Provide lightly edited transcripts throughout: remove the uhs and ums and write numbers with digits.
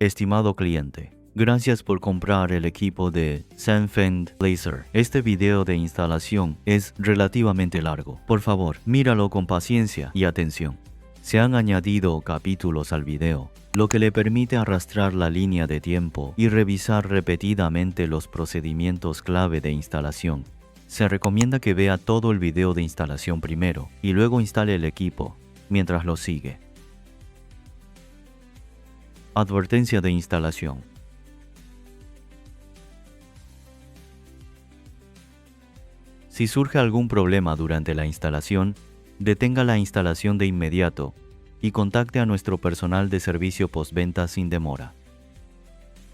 Estimado cliente, gracias por comprar el equipo de Zenfeng Laser. Este video de instalación es relativamente largo. Por favor, míralo con paciencia y atención. Se han añadido capítulos al video, lo que le permite arrastrar la línea de tiempo y revisar repetidamente los procedimientos clave de instalación. Se recomienda que vea todo el video de instalación primero y luego instale el equipo mientras lo sigue. Advertencia de instalación. Si surge algún problema durante la instalación, detenga la instalación de inmediato y contacte a nuestro personal de servicio postventa sin demora.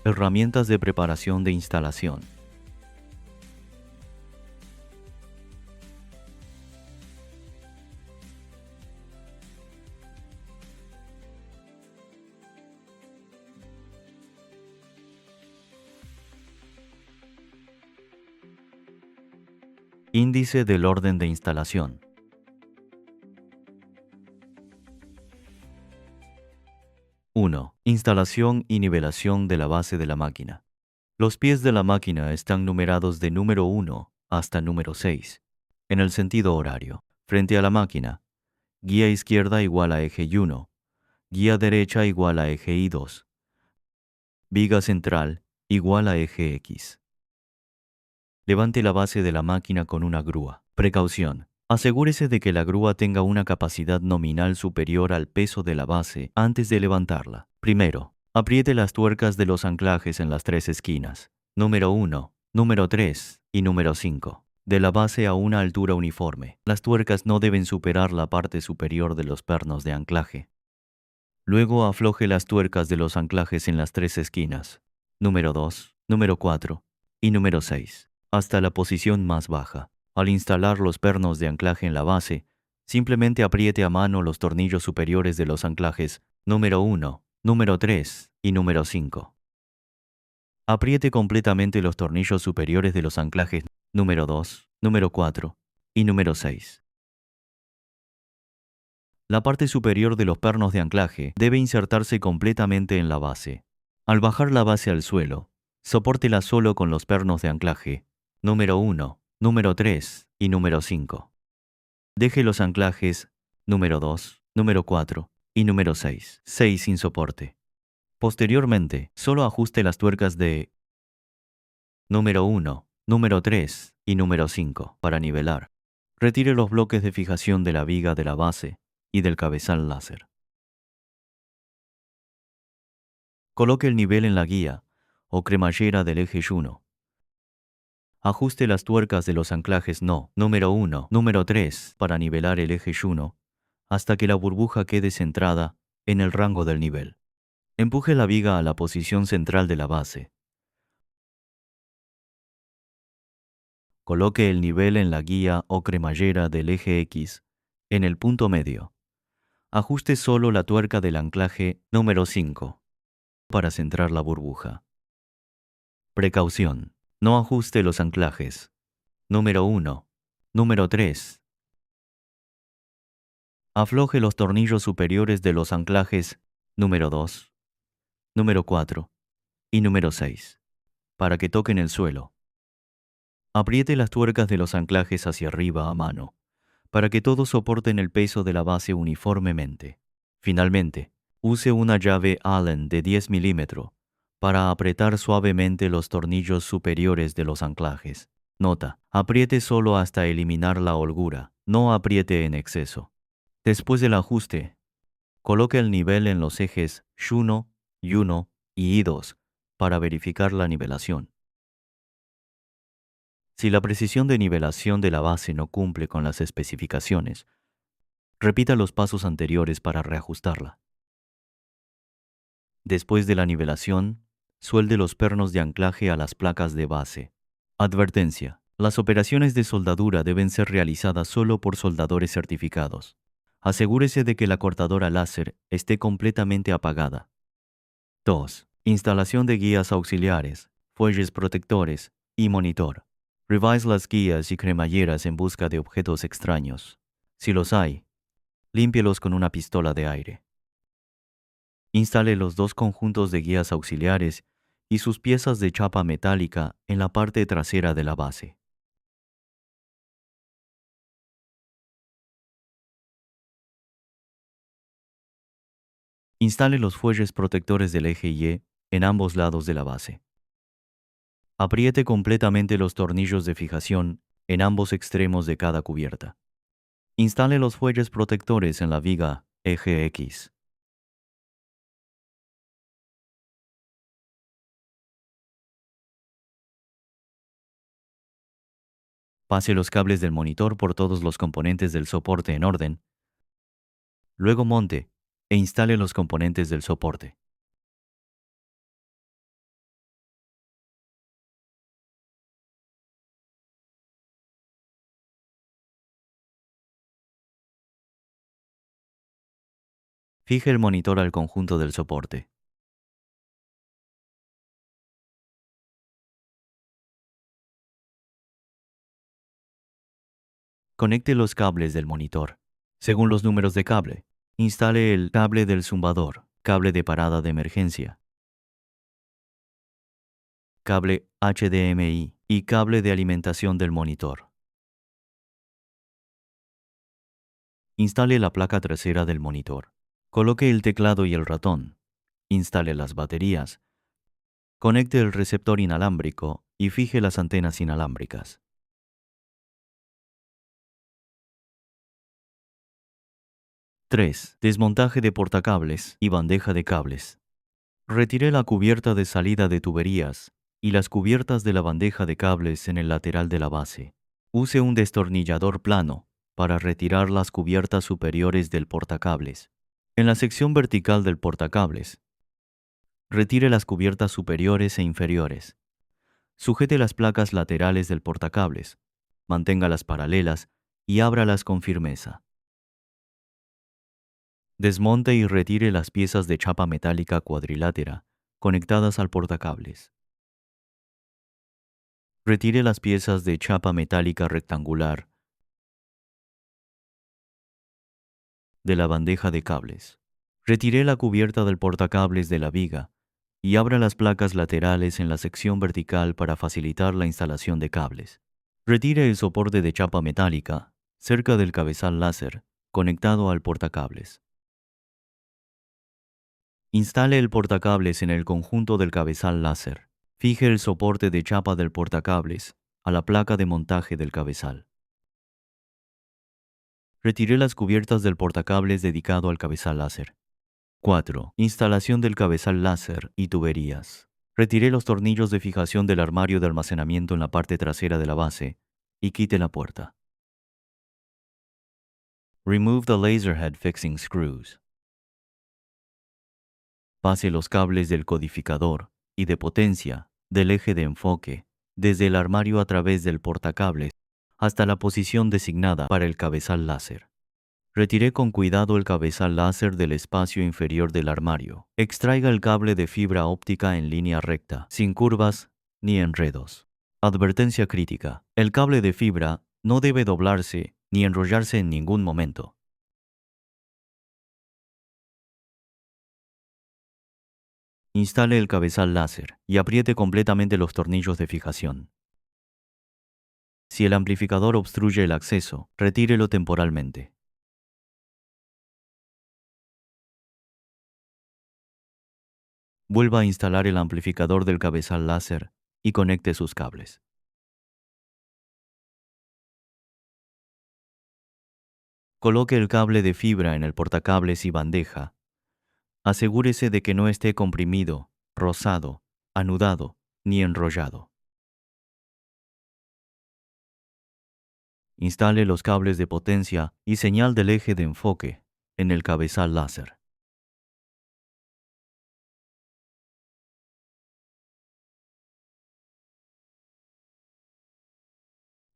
Herramientas de preparación de instalación. Índice del orden de instalación. (1) Instalación y nivelación de la base de la máquina. Los pies de la máquina están numerados de número 1 hasta número 6, en el sentido horario. Frente a la máquina, guía izquierda igual a eje Y1, guía derecha igual a eje Y2, viga central igual a eje X. Levante la base de la máquina con una grúa. Precaución. Asegúrese de que la grúa tenga una capacidad nominal superior al peso de la base antes de levantarla. Primero, apriete las tuercas de los anclajes en las tres esquinas, número 1, número 3 y número 5, de la base a una altura uniforme. Las tuercas no deben superar la parte superior de los pernos de anclaje. Luego afloje las tuercas de los anclajes en las tres esquinas, número 2, número 4 y número 6. Hasta la posición más baja. Al instalar los pernos de anclaje en la base, simplemente apriete a mano los tornillos superiores de los anclajes número 1, número 3 y número 5. Apriete completamente los tornillos superiores de los anclajes número 2, número 4 y número 6. La parte superior de los pernos de anclaje debe insertarse completamente en la base. Al bajar la base al suelo, sopórtela solo con los pernos de anclaje número 1, número 3 y número 5. Deje los anclajes número 2, número 4 y número 6 sin soporte. Posteriormente, solo ajuste las tuercas de número 1, número 3 y número 5 para nivelar. Retire los bloques de fijación de la viga de la base y del cabezal láser. Coloque el nivel en la guía o cremallera del eje Y1. Ajuste las tuercas de los anclajes número 1, número 3 para nivelar el eje Y1 hasta que la burbuja quede centrada en el rango del nivel. Empuje la viga a la posición central de la base. Coloque el nivel en la guía o cremallera del eje X en el punto medio. Ajuste solo la tuerca del anclaje número 5 para centrar la burbuja. Precaución. No ajuste los anclajes número 1, número 3. Afloje los tornillos superiores de los anclajes número 2, número 4 y número 6 para que toquen el suelo. Apriete las tuercas de los anclajes hacia arriba a mano para que todos soporten el peso de la base uniformemente. Finalmente, use una llave Allen de 10 milímetros para apretar suavemente los tornillos superiores de los anclajes. Nota: apriete solo hasta eliminar la holgura, no apriete en exceso. Después del ajuste, coloque el nivel en los ejes Y1, Y1 y Y2 para verificar la nivelación. Si la precisión de nivelación de la base no cumple con las especificaciones, repita los pasos anteriores para reajustarla. Después de la nivelación, suelde los pernos de anclaje a las placas de base. Advertencia: las operaciones de soldadura deben ser realizadas solo por soldadores certificados. Asegúrese de que la cortadora láser esté completamente apagada. 2. Instalación de guías auxiliares, fuelles protectores y monitor. Revise las guías y cremalleras en busca de objetos extraños. Si los hay, límpielos con una pistola de aire. Instale los dos conjuntos de guías auxiliares y sus piezas de chapa metálica en la parte trasera de la base. Instale los fuelles protectores del eje Y en ambos lados de la base. Apriete completamente los tornillos de fijación en ambos extremos de cada cubierta. Instale los fuelles protectores en la viga eje X. Pase los cables del monitor por todos los componentes del soporte en orden. Luego monte e instale los componentes del soporte. Fije el monitor al conjunto del soporte. Conecte los cables del monitor. Según los números de cable, instale el cable del zumbador, cable de parada de emergencia, cable HDMI y cable de alimentación del monitor. Instale la placa trasera del monitor. Coloque el teclado y el ratón. Instale las baterías. Conecte el receptor inalámbrico y fije las antenas inalámbricas. 3. Desmontaje de portacables y bandeja de cables. Retire la cubierta de salida de tuberías y las cubiertas de la bandeja de cables en el lateral de la base. Use un destornillador plano para retirar las cubiertas superiores del portacables. En la sección vertical del portacables, retire las cubiertas superiores e inferiores. Sujete las placas laterales del portacables, manténgalas paralelas y ábralas con firmeza. Desmonte y retire las piezas de chapa metálica cuadrilátera conectadas al portacables. Retire las piezas de chapa metálica rectangular de la bandeja de cables. Retire la cubierta del portacables de la viga y abra las placas laterales en la sección vertical para facilitar la instalación de cables. Retire el soporte de chapa metálica cerca del cabezal láser conectado al portacables. Instale el portacables en el conjunto del cabezal láser. Fije el soporte de chapa del portacables a la placa de montaje del cabezal. Retire las cubiertas del portacables dedicado al cabezal láser. 4. Instalación del cabezal láser y tuberías. Retire los tornillos de fijación del armario de almacenamiento en la parte trasera de la base y quite la puerta. Remove the laser head fixing screws. Pase los cables del codificador y de potencia del eje de enfoque desde el armario a través del portacables hasta la posición designada para el cabezal láser. Retire con cuidado el cabezal láser del espacio inferior del armario. Extraiga el cable de fibra óptica en línea recta, sin curvas ni enredos. Advertencia crítica. El cable de fibra no debe doblarse ni enrollarse en ningún momento. Instale el cabezal láser y apriete completamente los tornillos de fijación. Si el amplificador obstruye el acceso, retírelo temporalmente. Vuelva a instalar el amplificador del cabezal láser y conecte sus cables. Coloque el cable de fibra en el portacables y bandeja. Asegúrese de que no esté comprimido, rozado, anudado ni enrollado. Instale los cables de potencia y señal del eje de enfoque en el cabezal láser.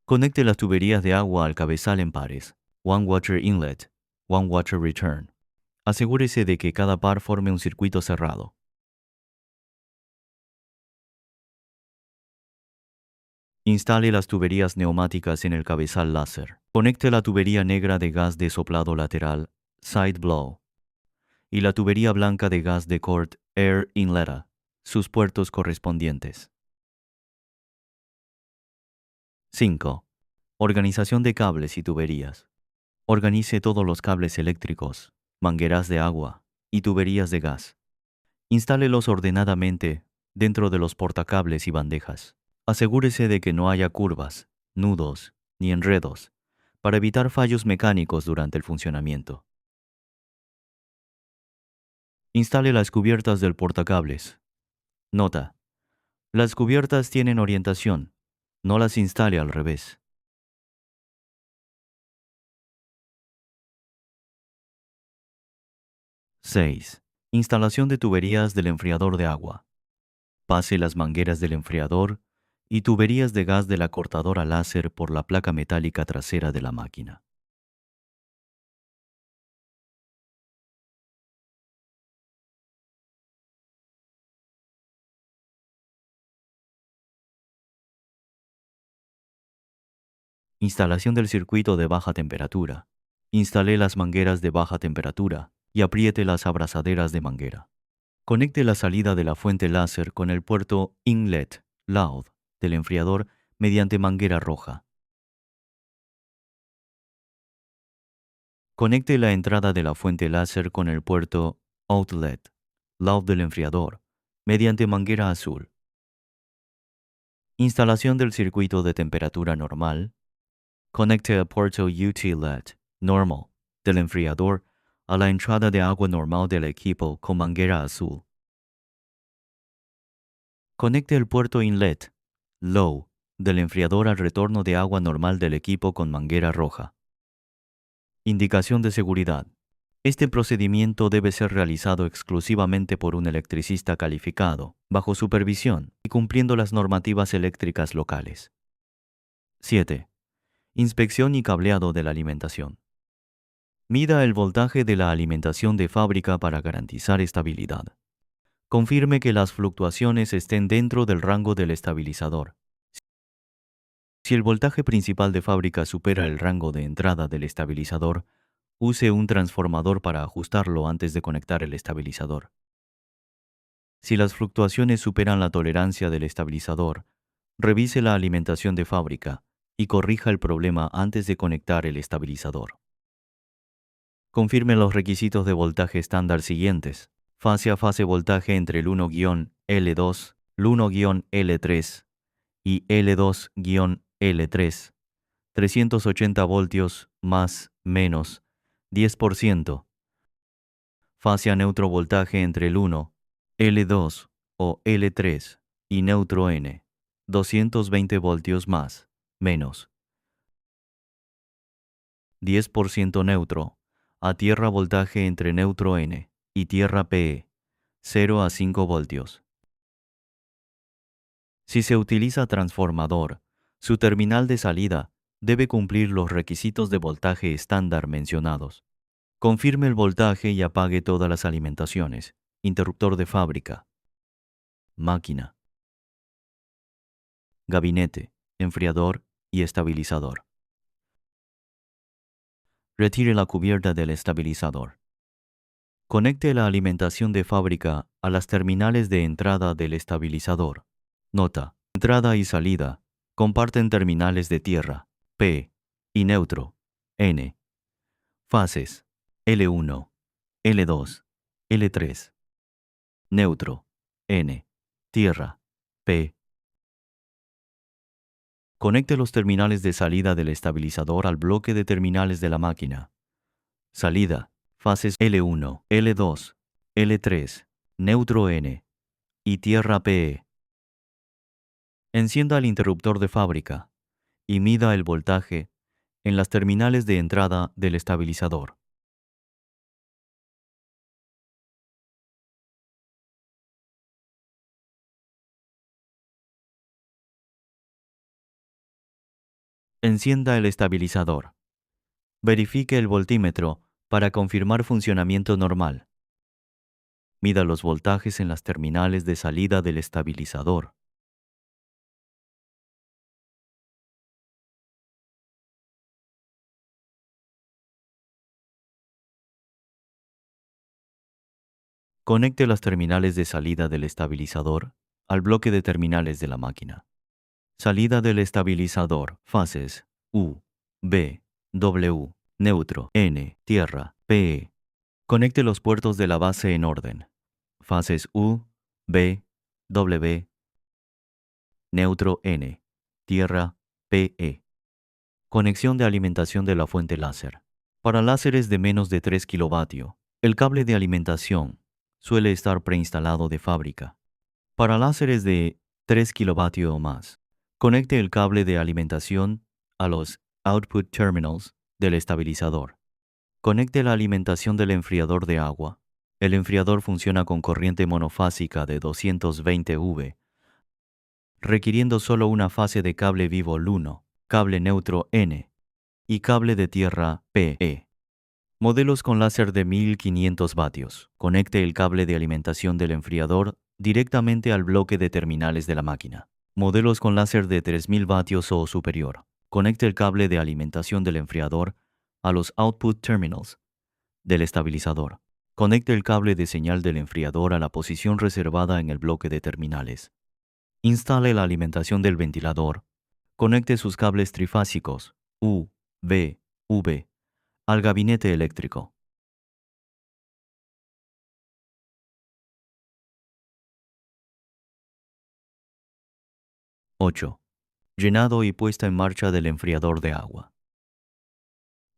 Conecte las tuberías de agua al cabezal en pares, one water inlet, one water return. Asegúrese de que cada par forme un circuito cerrado. Instale las tuberías neumáticas en el cabezal láser. Conecte la tubería negra de gas de soplado lateral, side blow, y la tubería blanca de gas de Court Air Inlet, sus puertos correspondientes. 5. Organización de cables y tuberías. Organice todos los cables eléctricos, mangueras de agua y tuberías de gas. Instálelos ordenadamente dentro de los portacables y bandejas. Asegúrese de que no haya curvas, nudos ni enredos para evitar fallos mecánicos durante el funcionamiento. Instale las cubiertas del portacables. Nota: las cubiertas tienen orientación. No las instale al revés. 6. Instalación de tuberías del enfriador de agua. Pase las mangueras del enfriador y tuberías de gas de la cortadora láser por la placa metálica trasera de la máquina. Instalación del circuito de baja temperatura. Instale las mangueras de baja temperatura y apriete las abrazaderas de manguera. Conecte la salida de la fuente láser con el puerto Inlet Loud del enfriador mediante manguera roja. Conecte la entrada de la fuente láser con el puerto Outlet Loud del enfriador mediante manguera azul. Instalación del circuito de temperatura normal. Conecte el puerto UT-LED Normal del enfriador a la entrada de agua normal del equipo con manguera azul. Conecte el puerto Inlet Low del enfriador al retorno de agua normal del equipo con manguera roja. Indicación de seguridad. Este procedimiento debe ser realizado exclusivamente por un electricista calificado, bajo supervisión y cumpliendo las normativas eléctricas locales. 7. Inspección y cableado de la alimentación. Mida el voltaje de la alimentación de fábrica para garantizar estabilidad. Confirme que las fluctuaciones estén dentro del rango del estabilizador. Si el voltaje principal de fábrica supera el rango de entrada del estabilizador, use un transformador para ajustarlo antes de conectar el estabilizador. Si las fluctuaciones superan la tolerancia del estabilizador, revise la alimentación de fábrica y corrija el problema antes de conectar el estabilizador. Confirme los requisitos de voltaje estándar siguientes. Fase a fase voltaje entre el 1-L2, el 1-L3 y L2-L3, 380 voltios más menos 10%. Fase a neutro voltaje entre el 1, L2 o L3 y neutro N, 220 voltios más menos 10% neutro. A tierra voltaje entre neutro N y tierra PE, 0 a 5 voltios. Si se utiliza transformador, su terminal de salida debe cumplir los requisitos de voltaje estándar mencionados. Confirme el voltaje y apague todas las alimentaciones. Interruptor de fábrica. Máquina. Gabinete, enfriador y estabilizador. Retire la cubierta del estabilizador. Conecte la alimentación de fábrica a las terminales de entrada del estabilizador. Nota: entrada y salida comparten terminales de tierra, P, y neutro, N. Fases: L1, L2, L3. Neutro, N. Tierra, P. Conecte los terminales de salida del estabilizador al bloque de terminales de la máquina. Salida: fases L1, L2, L3, neutro N y tierra PE. Encienda el interruptor de fábrica y mida el voltaje en las terminales de entrada del estabilizador. Encienda el estabilizador. Verifique el voltímetro para confirmar funcionamiento normal. Mida los voltajes en las terminales de salida del estabilizador. Conecte las terminales de salida del estabilizador al bloque de terminales de la máquina. Salida del estabilizador, fases U, B, W, neutro, N, tierra, PE. Conecte los puertos de la base en orden. Fases U, B, W, neutro, N, tierra, PE. Conexión de alimentación de la fuente láser. Para láseres de menos de 3 kW, el cable de alimentación suele estar preinstalado de fábrica. Para láseres de 3 kW o más, conecte el cable de alimentación a los output terminals del estabilizador. Conecte la alimentación del enfriador de agua. El enfriador funciona con corriente monofásica de 220 V, requiriendo solo una fase de cable vivo L1, cable neutro N y cable de tierra PE. Modelos con láser de 1500 vatios. Conecte el cable de alimentación del enfriador directamente al bloque de terminales de la máquina. Modelos con láser de 3000 vatios o superior. Conecte el cable de alimentación del enfriador a los output terminals del estabilizador. Conecte el cable de señal del enfriador a la posición reservada en el bloque de terminales. Instale la alimentación del ventilador. Conecte sus cables trifásicos U, V, V al gabinete eléctrico. 8. Llenado y puesta en marcha del enfriador de agua.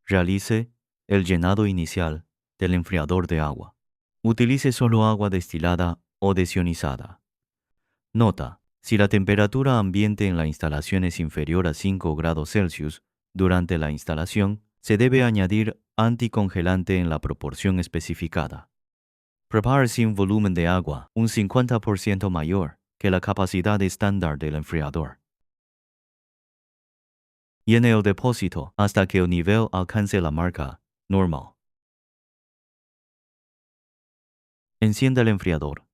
Realice el llenado inicial del enfriador de agua. Utilice solo agua destilada o desionizada. Nota: si la temperatura ambiente en la instalación es inferior a 5 grados Celsius durante la instalación, se debe añadir anticongelante en la proporción especificada. Prepárese un volumen de agua un 50% mayor que la capacidad estándar del enfriador. Llene el depósito hasta que el nivel alcance la marca normal. Encienda el enfriador.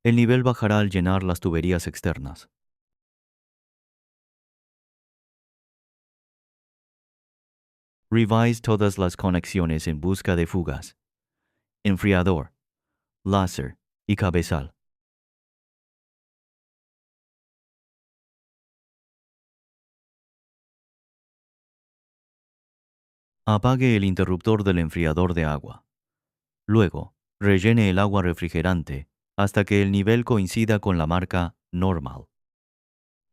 El nivel bajará al llenar las tuberías externas. Revise todas las conexiones en busca de fugas. Enfriador, láser y cabezal. Apague el interruptor del enfriador de agua. Luego, rellene el agua refrigerante hasta que el nivel coincida con la marca normal.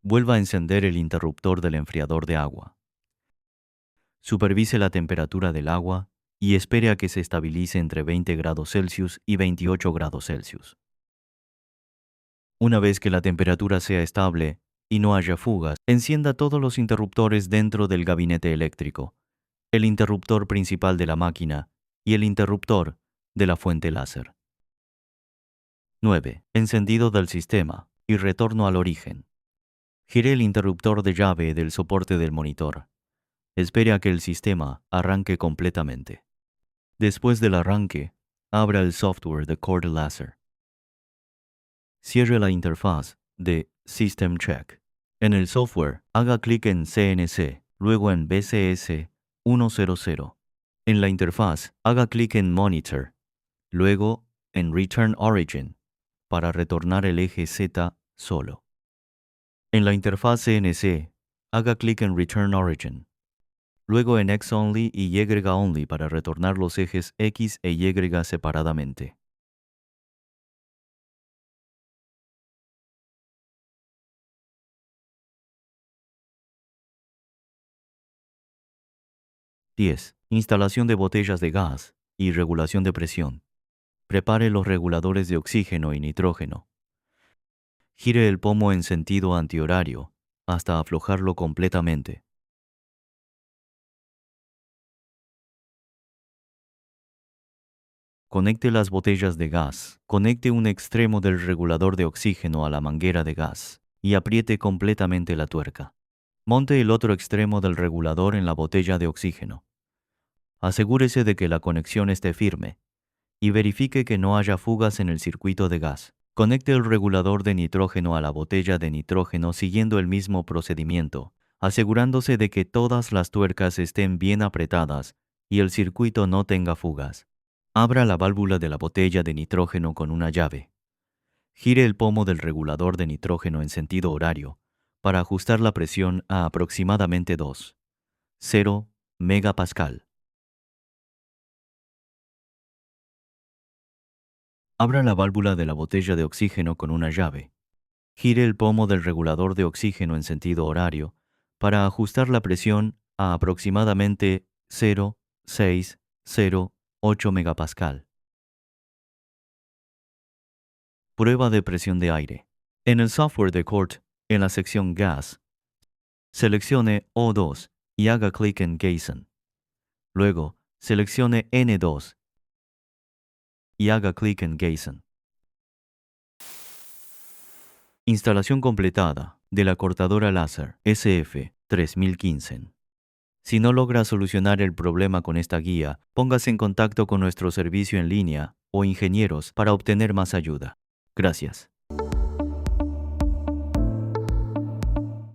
Vuelva a encender el interruptor del enfriador de agua. Supervise la temperatura del agua y espere a que se estabilice entre 20 grados Celsius y 28 grados Celsius. Una vez que la temperatura sea estable y no haya fugas, encienda todos los interruptores dentro del gabinete eléctrico, el interruptor principal de la máquina y el interruptor de la fuente láser. 9. Encendido del sistema y retorno al origen. Gire el interruptor de llave del soporte del monitor. Espere a que el sistema arranque completamente. Después del arranque, abra el software de Cord Laser. Cierre la interfaz de System Check. En el software, haga clic en CNC, luego en BCS 100. En la interfaz, haga clic en Monitor, luego en Return Origin, para retornar el eje Z solo. En la interfaz CNC, haga clic en Return Origin, luego en X Only y Y Only para retornar los ejes X e Y separadamente. Instalación de botellas de gas y regulación de presión. Prepare los reguladores de oxígeno y nitrógeno. Gire el pomo en sentido antihorario hasta aflojarlo completamente. Conecte las botellas de gas. Conecte un extremo del regulador de oxígeno a la manguera de gas y apriete completamente la tuerca. Monte el otro extremo del regulador en la botella de oxígeno. Asegúrese de que la conexión esté firme y verifique que no haya fugas en el circuito de gas. Conecte el regulador de nitrógeno a la botella de nitrógeno siguiendo el mismo procedimiento, asegurándose de que todas las tuercas estén bien apretadas y el circuito no tenga fugas. Abra la válvula de la botella de nitrógeno con una llave. Gire el pomo del regulador de nitrógeno en sentido horario para ajustar la presión a aproximadamente 2,0 megapascal. Abra la válvula de la botella de oxígeno con una llave. Gire el pomo del regulador de oxígeno en sentido horario para ajustar la presión a aproximadamente 0,608 megapascal. Prueba de presión de aire. En el software de CORT, en la sección Gas, seleccione O2 y haga clic en Gasen. Luego, seleccione N2 y haga clic en Gasen. Instalación completada de la cortadora láser SF3015. Si no logra solucionar el problema con esta guía, póngase en contacto con nuestro servicio en línea o ingenieros para obtener más ayuda. Gracias.